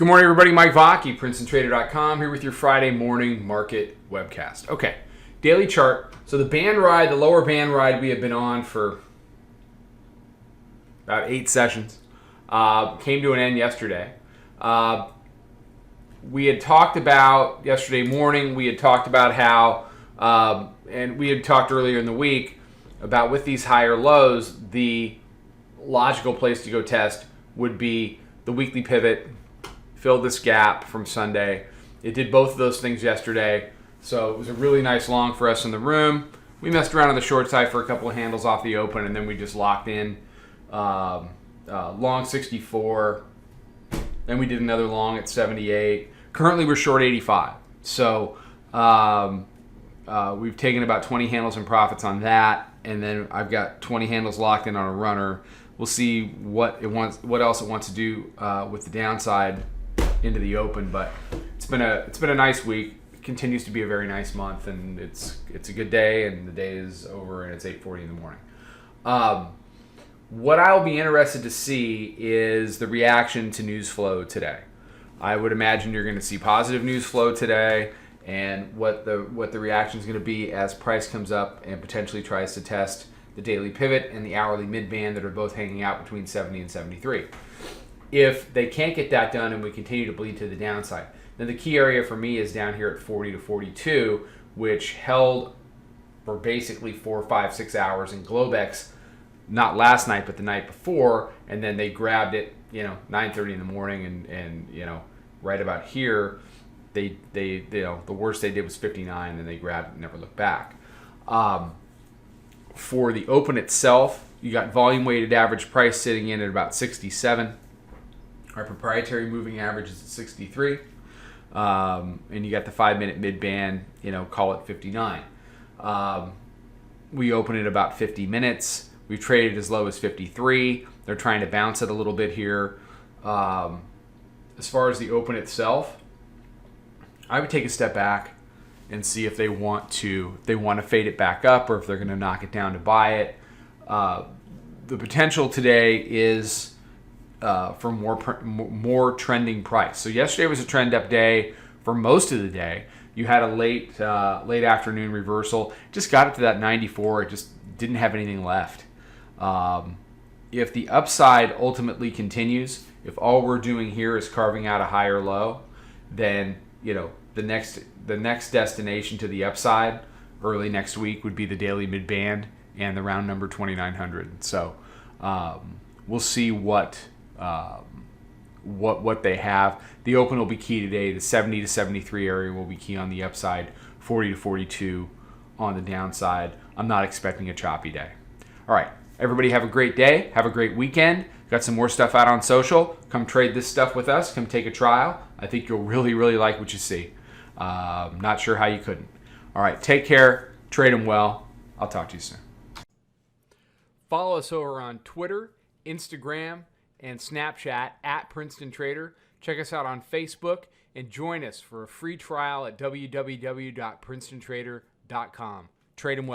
Good morning, everybody. Mike Vacchi, Princetontrader.com, here with your Friday morning market webcast. Okay, daily chart. So the band ride, the lower band ride we have been on for about 8 sessions, came to an end yesterday. We had talked about, yesterday morning, we had talked about how, and we had talked earlier in the week, about with these higher lows, the logical place to go test would be the weekly pivot, fill this gap from Sunday. It did both of those things yesterday, so it was a really nice long for us in the room. We messed around on the short side for a couple of handles off the open, and then we just locked in long 64. Then we did another long at 78. Currently, we're short 85. So we've taken about 20 handles and profits on that, and then I've got 20 handles locked in on a runner. We'll see what else it wants to do with the downside into the open, but it's been a nice week. It continues to be a very nice month, and it's a good day, and the day is over, and it's 8:40 in the morning. What I'll be interested to see is the reaction to news flow today. I would imagine you're going to see positive news flow today, and what the reaction is going to be as price comes up and potentially tries to test the daily pivot and the hourly mid-band that are both hanging out between 70 and 73. If they can't get that done and we continue to bleed to the downside, then the key area for me is down here at 40 to 42, which held for basically 4, 5, 6 hours in Globex, not last night, but the night before, and then they grabbed it, 9:30 in the morning, and right about here, they the worst they did was 59, and they grabbed it and never looked back. For the open itself, you got volume weighted average price sitting in at about 67. Our proprietary moving average is at 63. And you got the 5-minute mid-band, call it 59. We open at about 50 minutes. We've traded as low as 53. They're trying to bounce it a little bit here. As far as the open itself, I would take a step back and see if they want to fade it back up, or if they're going to knock it down to buy it. The potential today is for more trending price. So yesterday was a trend up day for most of the day. You had a late afternoon reversal. Just got it to that 94. It just didn't have anything left. If the upside ultimately continues, if all we're doing here is carving out a higher low, then the next destination to the upside early next week would be the daily mid-band and the round number 2900. So we'll see what they have. The open will be key today. The 70 to 73 area will be key on the upside, 40 to 42 on the downside. I'm not expecting a choppy day. All right, everybody have a great day. Have a great weekend. Got some more stuff out on social. Come trade this stuff with us. Come take a trial. I think you'll really, really like what you see. Not sure how you couldn't. All right, take care. Trade them well. I'll talk to you soon. Follow us over on Twitter, Instagram, and Snapchat at Princeton Trader. Check us out on Facebook and join us for a free trial at www.princetontrader.com. Trade them well.